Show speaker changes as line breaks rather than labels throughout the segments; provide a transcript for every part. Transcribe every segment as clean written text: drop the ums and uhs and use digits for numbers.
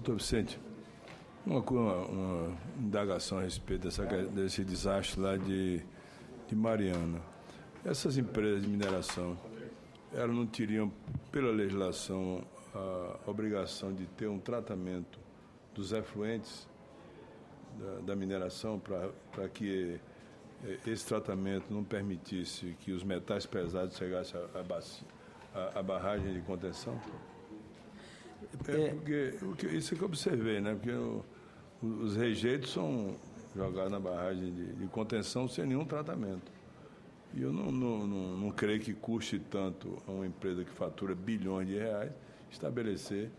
Doutor Vicente, uma indagação a respeito desse desastre lá de Mariana. Essas empresas de mineração, elas não teriam, pela legislação, a obrigação de ter um tratamento dos efluentes da mineração para que esse tratamento não permitisse que os metais pesados chegassem à barragem de contenção? Porque isso é que eu observei, né? Porque os rejeitos são jogados na barragem de contenção sem nenhum tratamento. E eu não creio que custe tanto a uma empresa que fatura bilhões de reais estabelecer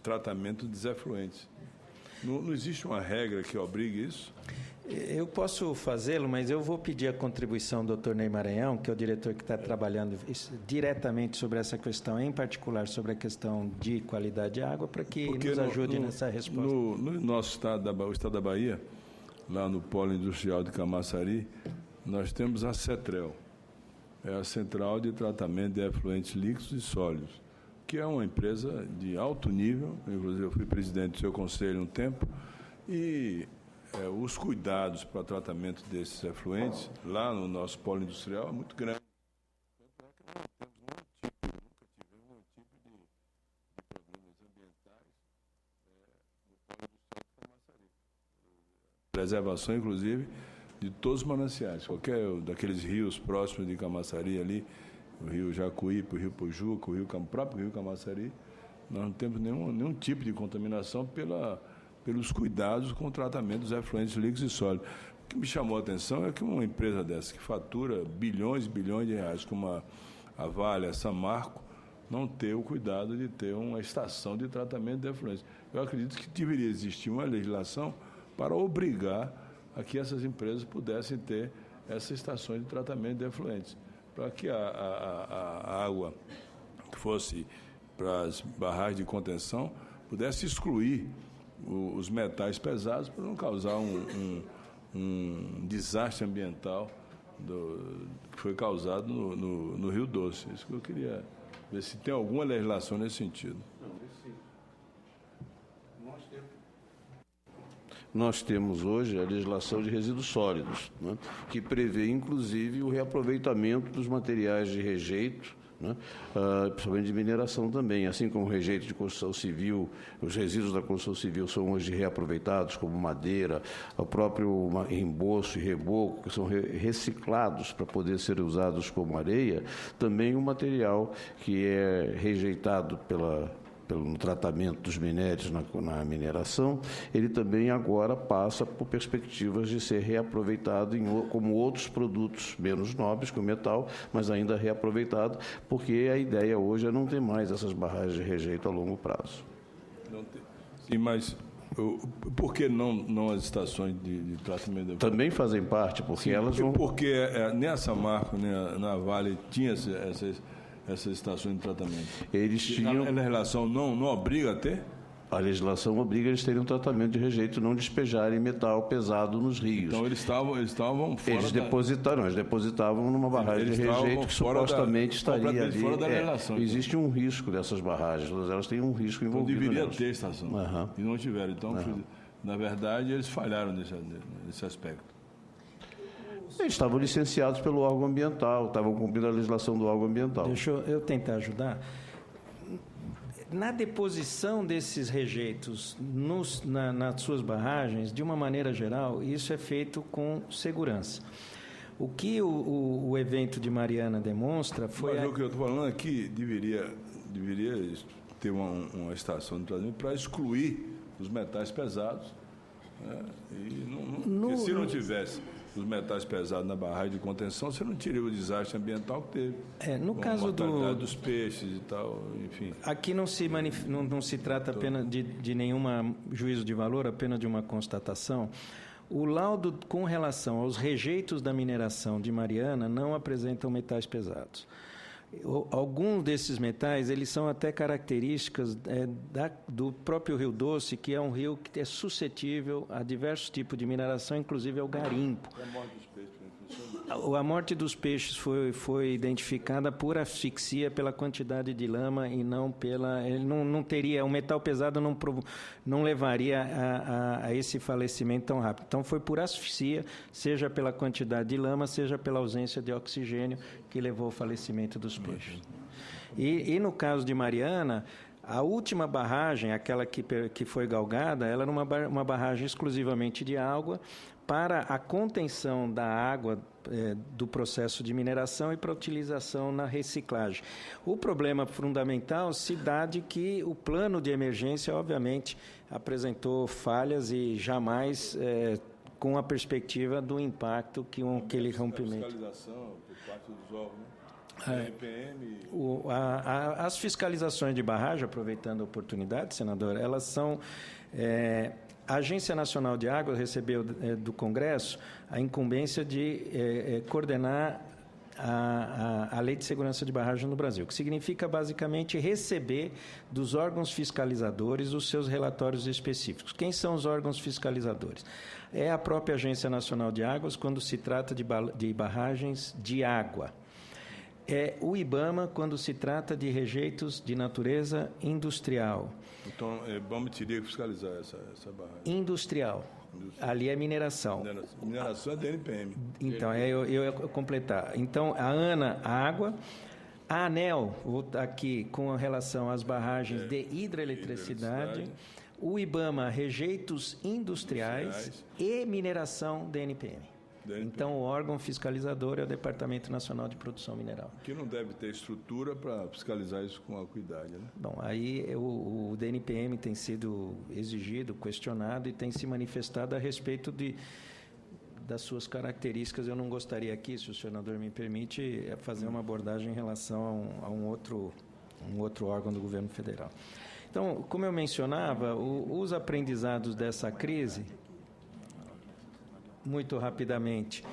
tratamento dos efluentes. Não existe uma regra que obrigue isso?
Eu posso fazê-lo, mas eu vou pedir a contribuição do Dr. Ney Maranhão, que é o diretor que está trabalhando diretamente sobre essa questão, em particular sobre a questão de qualidade de água, para que nos ajude nessa resposta.
No nosso estado, o estado da Bahia, lá no Polo Industrial de Camaçari, nós temos a CETREL, é a Central de Tratamento de Efluentes Líquidos e Sólidos, que é uma empresa de alto nível. Inclusive, eu fui presidente do seu conselho um tempo, e os cuidados para o tratamento desses efluentes lá no nosso polo industrial é muito grande. Nunca tivemos nenhum tipo de problemas ambientais no polo industrial de Camaçari. Preservação, inclusive, de todos os mananciais. Qualquer daqueles rios próximos de Camaçari ali, o rio Jacuípe, o rio Pojuca, o próprio rio Camaçari, nós não temos nenhum tipo de contaminação pelos cuidados com o tratamento dos efluentes líquidos e sólidos. O que me chamou a atenção é que uma empresa dessa, que fatura bilhões e bilhões de reais, como a Vale, a Samarco, não ter o cuidado de ter uma estação de tratamento de efluentes. Eu acredito que deveria existir uma legislação para obrigar a que essas empresas pudessem ter essas estações de tratamento de efluentes, para que a água que fosse para as barragens de contenção pudesse excluir os metais pesados para não causar um desastre ambiental que foi causado no Rio Doce. Isso que eu queria ver se tem alguma legislação nesse sentido.
Nós temos hoje a legislação de resíduos sólidos, né, que prevê, inclusive, o reaproveitamento dos materiais de rejeito, né, principalmente de mineração também, assim como o rejeito de construção civil. Os resíduos da construção civil são hoje reaproveitados, como madeira, o próprio emboço e reboco, que são reciclados para poder ser usados como areia. Também o material que é rejeitado pelo tratamento dos minérios na mineração, ele também agora passa por perspectivas de ser reaproveitado como outros produtos menos nobres que o metal, mas ainda reaproveitado, porque a ideia hoje é não ter mais essas barragens de rejeito a longo prazo.
Sim, mas por que não as estações de tratamento?
Também fazem parte, porque elas vão...
Porque nessa marca, na Vale, tinha essas estações de tratamento.
Eles tinham...
A legislação não obriga a ter?
A legislação obriga eles a terem um tratamento de rejeito, não despejarem metal pesado nos rios.
Então eles estavam fora.
Eles depositavam numa barragem de rejeito que supostamente estaria ali.
Fora da legislação.
Existe um risco dessas barragens, todas elas têm um risco envolvido.
Então deveria ter estação. E não tiveram. Então, na verdade, eles falharam nesse aspecto.
Eles estavam licenciados pelo órgão ambiental, estavam cumprindo a legislação do órgão ambiental.
Deixa eu tentar ajudar. Na deposição desses rejeitos nas suas barragens, de uma maneira geral, isso é feito com segurança. O que o evento de Mariana demonstra foi...
Mas o que eu estou falando aqui deveria ter uma estação de tratamento para excluir os metais pesados. Né? Porque se não tivesse os metais pesados na barragem de contenção, você não teria o desastre ambiental que teve.
No caso
a mortalidade dos peixes e tal, enfim.
Aqui não se trata apenas de nenhum juízo de valor, apenas de uma constatação. O laudo com relação aos rejeitos da mineração de Mariana não apresentam metais pesados. Alguns desses metais, eles são até características do próprio Rio Doce, que é um rio que é suscetível a diversos tipos de mineração, inclusive ao garimpo.
A morte dos peixes,
A morte dos peixes foi identificada por asfixia pela quantidade de lama e não pela... Ele não teria... O metal pesado não levaria a esse falecimento tão rápido. Então, foi por asfixia, seja pela quantidade de lama, seja pela ausência de oxigênio, que levou ao falecimento dos peixes. E no caso de Mariana, a última barragem, aquela que foi galgada, ela era uma barragem exclusivamente de água, para a contenção da água do processo de mineração e para utilização na reciclagem. O problema fundamental se dá de que o plano de emergência, obviamente, apresentou falhas e jamais com a perspectiva do impacto que aquele rompimento...
Fiscalização por parte dos órgãos,
As fiscalizações de barragem, aproveitando a oportunidade, senador, elas são... A Agência Nacional de Águas recebeu do Congresso a incumbência de coordenar a Lei de Segurança de Barragem no Brasil, que significa, basicamente, receber dos órgãos fiscalizadores os seus relatórios específicos. Quem são os órgãos fiscalizadores? É a própria Agência Nacional de Águas, quando se trata de barragens de água. É o IBAMA, quando se trata de rejeitos de natureza industrial.
Então, o IBAMA teria que fiscalizar essa barragem.
Industrial. Ali é mineração.
Mineração é DNPM.
Então, eu ia completar. Então, a ANA, a água. A ANEEL, aqui com relação às barragens de hidroeletricidade. O IBAMA, rejeitos industriais e mineração DNPM. Então, o órgão fiscalizador é o Departamento Nacional de Produção Mineral.
Que não deve ter estrutura para fiscalizar isso com acuidade, né?
Bom, aí o DNPM tem sido exigido, questionado e tem se manifestado a respeito das suas características. Eu não gostaria aqui, se o senador me permite, fazer uma abordagem em relação a um outro órgão do governo federal. Então, como eu mencionava, os aprendizados dessa crise... Muito rapidamente.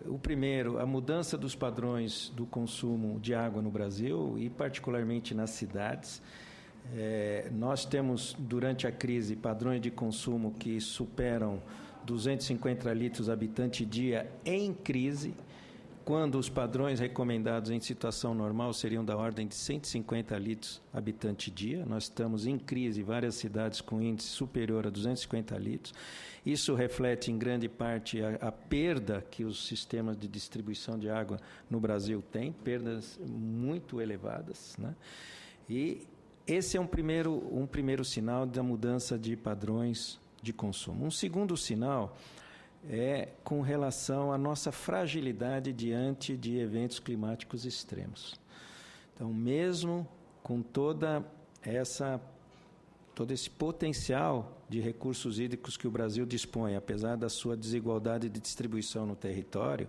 O primeiro, a mudança dos padrões do consumo de água no Brasil e, particularmente, nas cidades. Nós temos, durante a crise, padrões de consumo que superam 250 litros habitante dia em crise, quando os padrões recomendados em situação normal seriam da ordem de 150 litros habitante dia. Nós estamos em crise, várias cidades com índice superior a 250 litros. Isso reflete, em grande parte, a perda que os sistemas de distribuição de água no Brasil têm, perdas muito elevadas, né? E esse é um primeiro sinal da mudança de padrões de consumo. Um segundo sinal é com relação à nossa fragilidade diante de eventos climáticos extremos. Então, mesmo com todo esse potencial de recursos hídricos que o Brasil dispõe, apesar da sua desigualdade de distribuição no território,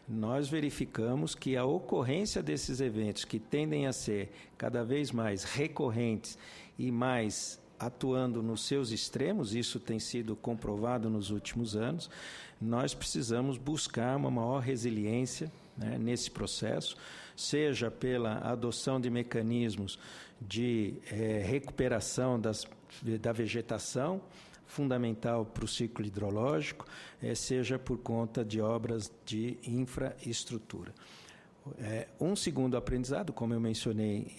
nós verificamos que a ocorrência desses eventos, que tendem a ser cada vez mais recorrentes e mais atuando nos seus extremos, isso tem sido comprovado nos últimos anos, nós precisamos buscar uma maior resiliência, né, nesse processo, seja pela adoção de mecanismos de recuperação da vegetação, fundamental para o ciclo hidrológico, seja por conta de obras de infraestrutura. Um segundo aprendizado, como eu mencionei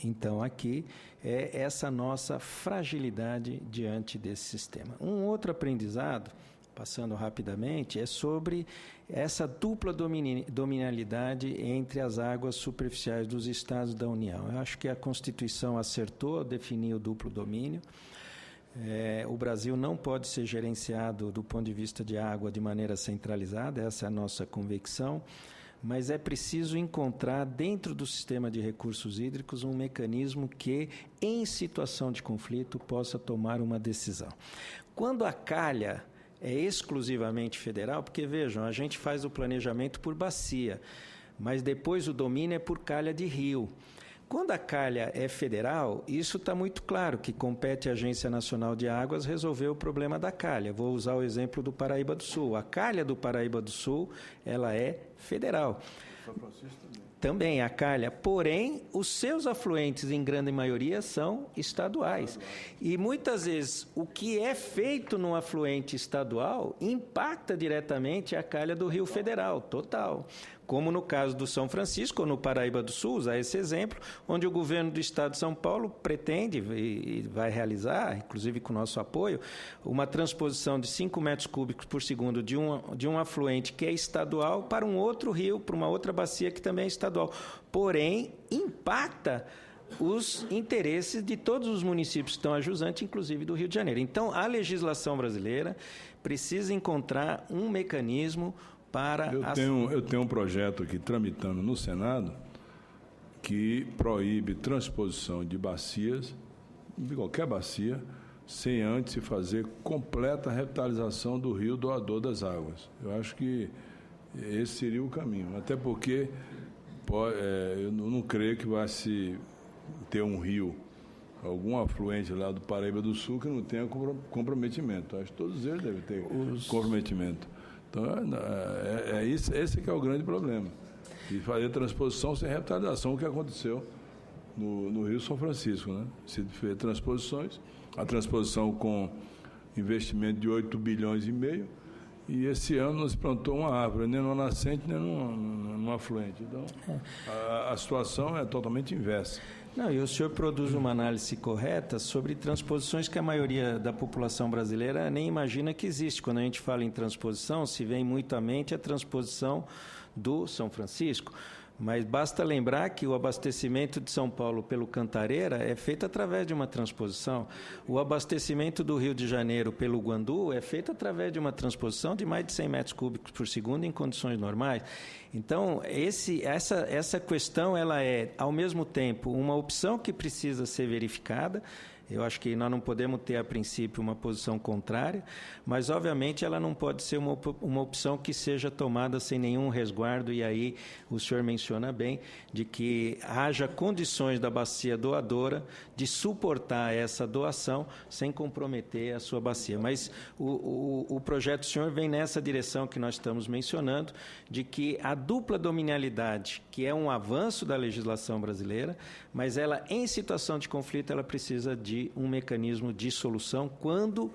então aqui, é essa nossa fragilidade diante desse sistema. Um outro aprendizado, passando rapidamente, é sobre essa dupla dominalidade entre as águas superficiais dos Estados da União. Eu acho que a Constituição acertou ao definir o duplo domínio. O Brasil não pode ser gerenciado do ponto de vista de água de maneira centralizada, essa é a nossa convicção, mas é preciso encontrar dentro do sistema de recursos hídricos um mecanismo que, em situação de conflito, possa tomar uma decisão. Quando a calha é exclusivamente federal, porque, vejam, a gente faz o planejamento por bacia, mas depois o domínio é por calha de rio. Quando a calha é federal, isso está muito claro, que compete à Agência Nacional de Águas resolver o problema da calha. Vou usar o exemplo do Paraíba do Sul. A calha do Paraíba do Sul, ela é federal.
São Francisco também.
Também a calha, porém, os seus afluentes, em grande maioria, são estaduais. E, muitas vezes, o que é feito no afluente estadual impacta diretamente a calha do Rio Federal, total. Como no caso do São Francisco, ou no Paraíba do Sul, usar esse exemplo, onde o governo do Estado de São Paulo pretende e vai realizar, inclusive com o nosso apoio, uma transposição de 5 metros cúbicos por segundo de um afluente que é estadual para um outro rio, para uma outra bacia que também é estadual. Porém, impacta os interesses de todos os municípios que estão a jusante, inclusive do Rio de Janeiro. Então, a legislação brasileira precisa encontrar um mecanismo para...
Eu tenho um projeto aqui tramitando no Senado que proíbe transposição de bacias, de qualquer bacia, sem antes se fazer completa revitalização do rio doador das águas. Eu acho que esse seria o caminho, até porque eu não creio que vai se ter um rio, algum afluente lá do Paraíba do Sul que não tenha comprometimento. Acho que todos eles devem ter comprometimento. Então, esse que é o grande problema. E fazer transposição sem revitalização, o que aconteceu no Rio São Francisco, né? Se fez transposições, a transposição com investimento de 8,5 bilhões, e esse ano não se plantou uma árvore, nem no nascente, nem no afluente. Então, a situação é totalmente inversa.
Não, e o senhor produz uma análise correta sobre transposições que a maioria da população brasileira nem imagina que existe. Quando a gente fala em transposição, se vem muito à mente a transposição do São Francisco. Mas basta lembrar que o abastecimento de São Paulo pelo Cantareira é feito através de uma transposição. O abastecimento do Rio de Janeiro pelo Guandu é feito através de uma transposição de mais de 100 metros cúbicos por segundo em condições normais. Então, essa questão ela é, ao mesmo tempo, uma opção que precisa ser verificada. Eu acho que nós não podemos ter, a princípio, uma posição contrária, mas, obviamente, ela não pode ser uma opção que seja tomada sem nenhum resguardo, e aí o senhor menciona bem, de que haja condições da bacia doadora de suportar essa doação sem comprometer a sua bacia. Mas o projeto do senhor vem nessa direção que nós estamos mencionando, de que a dupla dominialidade, que é um avanço da legislação brasileira, mas ela, em situação de conflito, ela precisa de um mecanismo de solução quando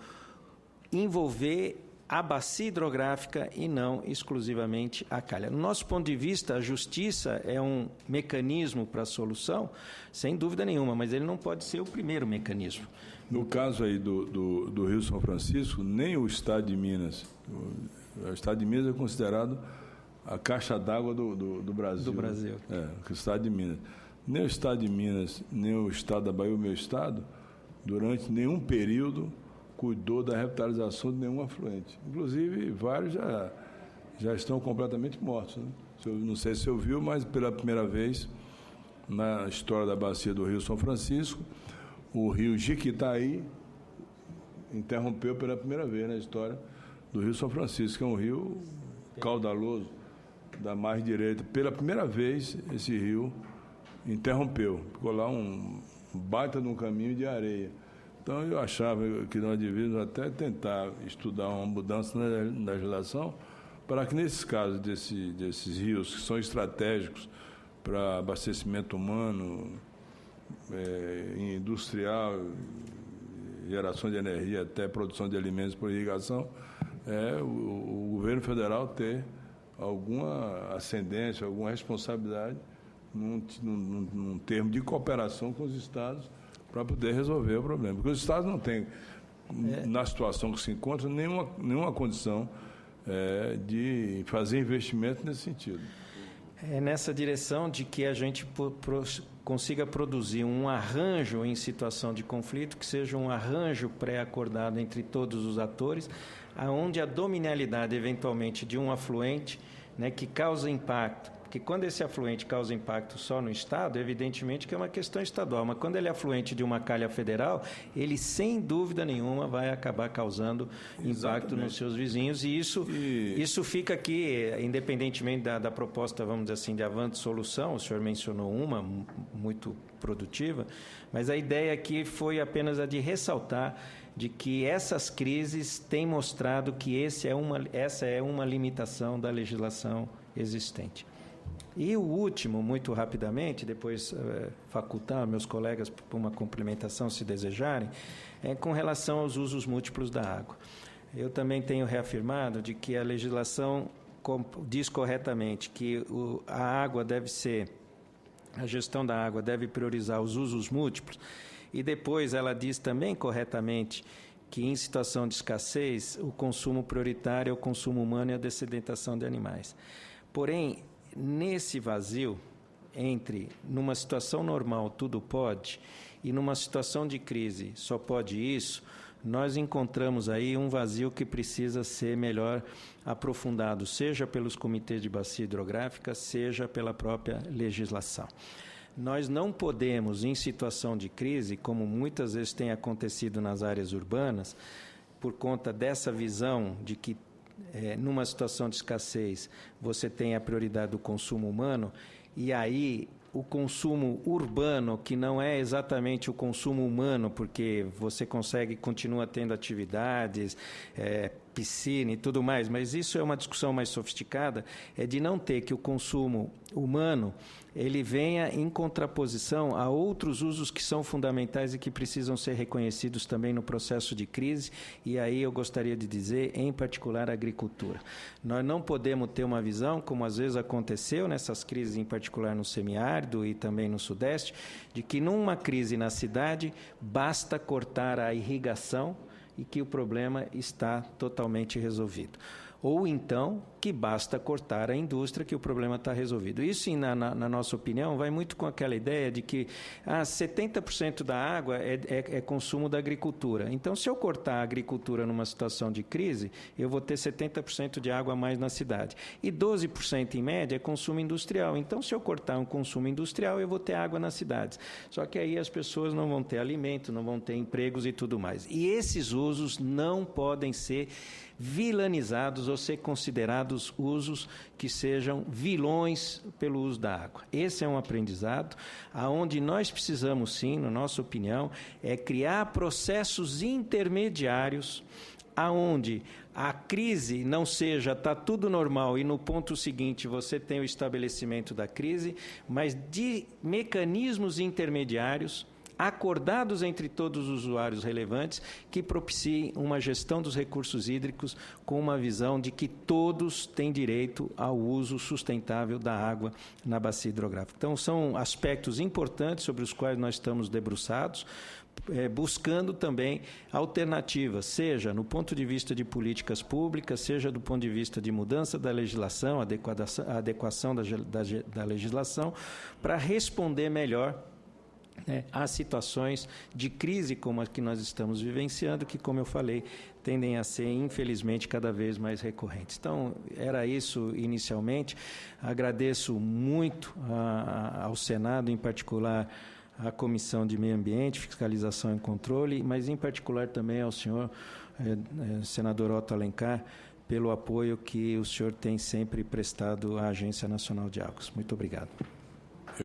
envolver a bacia hidrográfica e não exclusivamente a calha. No nosso ponto de vista, a justiça é um mecanismo para a solução, sem dúvida nenhuma, mas ele não pode ser o primeiro mecanismo.
No caso aí do Rio São Francisco, nem o Estado de Minas, o Estado de Minas é considerado a caixa d'água do Brasil.
Do Brasil.
O Estado de Minas. Nem o Estado de Minas, nem o Estado da Bahia, o meu Estado, durante nenhum período cuidou da revitalização de nenhum afluente. Inclusive, vários já estão completamente mortos, né? Não sei se você ouviu, mas pela primeira vez na história da bacia do Rio São Francisco, o rio Jequitaí interrompeu pela primeira vez na história do Rio São Francisco, que é um rio caudaloso da margem direita. Pela primeira vez, esse rio interrompeu. Ficou lá um baita de um caminho de areia. Então, eu achava que nós devíamos até tentar estudar uma mudança na legislação para que, nesses casos desses rios que são estratégicos para abastecimento humano, industrial, geração de energia, até produção de alimentos por irrigação, o governo federal ter alguma ascendência, alguma responsabilidade num termo de cooperação com os estados para poder resolver o problema. Porque os estados não têm, na situação que se encontra, nenhuma condição de fazer investimento nesse sentido.
É nessa direção de que a gente consiga produzir um arranjo em situação de conflito, que seja um arranjo pré-acordado entre todos os atores, onde a dominialidade, eventualmente, de um afluente, né, que causa impacto. Porque quando esse afluente causa impacto só no Estado, evidentemente que é uma questão estadual, mas quando ele é afluente de uma calha federal, ele, sem dúvida nenhuma, vai acabar causando impacto nos seus vizinhos, e isso fica aqui, independentemente da proposta, vamos dizer assim, de avanço-solução. O senhor mencionou uma muito produtiva, mas a ideia aqui foi apenas a de ressaltar de que essas crises têm mostrado que essa é uma limitação da legislação existente. E o último, muito rapidamente, depois facultar meus colegas por uma complementação, se desejarem, é com relação aos usos múltiplos da água. Eu também tenho reafirmado de que a legislação diz corretamente que a água deve ser, a gestão da água deve priorizar os usos múltiplos, e depois ela diz também corretamente que, em situação de escassez, o consumo prioritário é o consumo humano e a dessedentação de animais. Porém, nesse vazio entre, numa situação normal, tudo pode, e numa situação de crise, só pode isso, nós encontramos aí um vazio que precisa ser melhor aprofundado, seja pelos comitês de bacia hidrográfica, seja pela própria legislação. Nós não podemos, em situação de crise, como muitas vezes tem acontecido nas áreas urbanas, por conta dessa visão de que, numa situação de escassez, você tem a prioridade do consumo humano, e aí o consumo urbano, que não é exatamente o consumo humano, porque você continua tendo atividades, piscina e tudo mais, mas isso é uma discussão mais sofisticada, é de não ter que o consumo humano ele venha em contraposição a outros usos que são fundamentais e que precisam ser reconhecidos também no processo de crise, e aí eu gostaria de dizer, em particular, a agricultura. Nós não podemos ter uma visão, como às vezes aconteceu nessas crises, em particular no semiárido e também no Sudeste, de que numa crise na cidade basta cortar a irrigação e que o problema está totalmente resolvido. Ou então que basta cortar a indústria que o problema está resolvido. Isso, na nossa opinião, vai muito com aquela ideia de que 70% da água é consumo da agricultura. Então, se eu cortar a agricultura numa situação de crise, eu vou ter 70% de água a mais na cidade. E 12% em média é consumo industrial. Então, se eu cortar um consumo industrial, eu vou ter água nas cidades. Só que aí as pessoas não vão ter alimento, não vão ter empregos e tudo mais. E esses usos não podem ser vilanizados ou ser considerados usos que sejam vilões pelo uso da água. Esse é um aprendizado aonde nós precisamos, sim, na nossa opinião, criar processos intermediários aonde a crise não seja, está tudo normal e no ponto seguinte você tem o estabelecimento da crise, mas de mecanismos intermediários acordados entre todos os usuários relevantes que propiciem uma gestão dos recursos hídricos com uma visão de que todos têm direito ao uso sustentável da água na bacia hidrográfica. Então, são aspectos importantes sobre os quais nós estamos debruçados, buscando também alternativas, seja no ponto de vista de políticas públicas, seja do ponto de vista de mudança da legislação, adequação da legislação, para responder melhor há situações de crise como a que nós estamos vivenciando, que, como eu falei, tendem a ser, infelizmente, cada vez mais recorrentes. Então, era isso inicialmente. Agradeço muito ao Senado, em particular, à Comissão de Meio Ambiente, Fiscalização e Controle, mas, em particular, também ao senhor, senador Otto Alencar, pelo apoio que o senhor tem sempre prestado à Agência Nacional de Águas. Muito obrigado.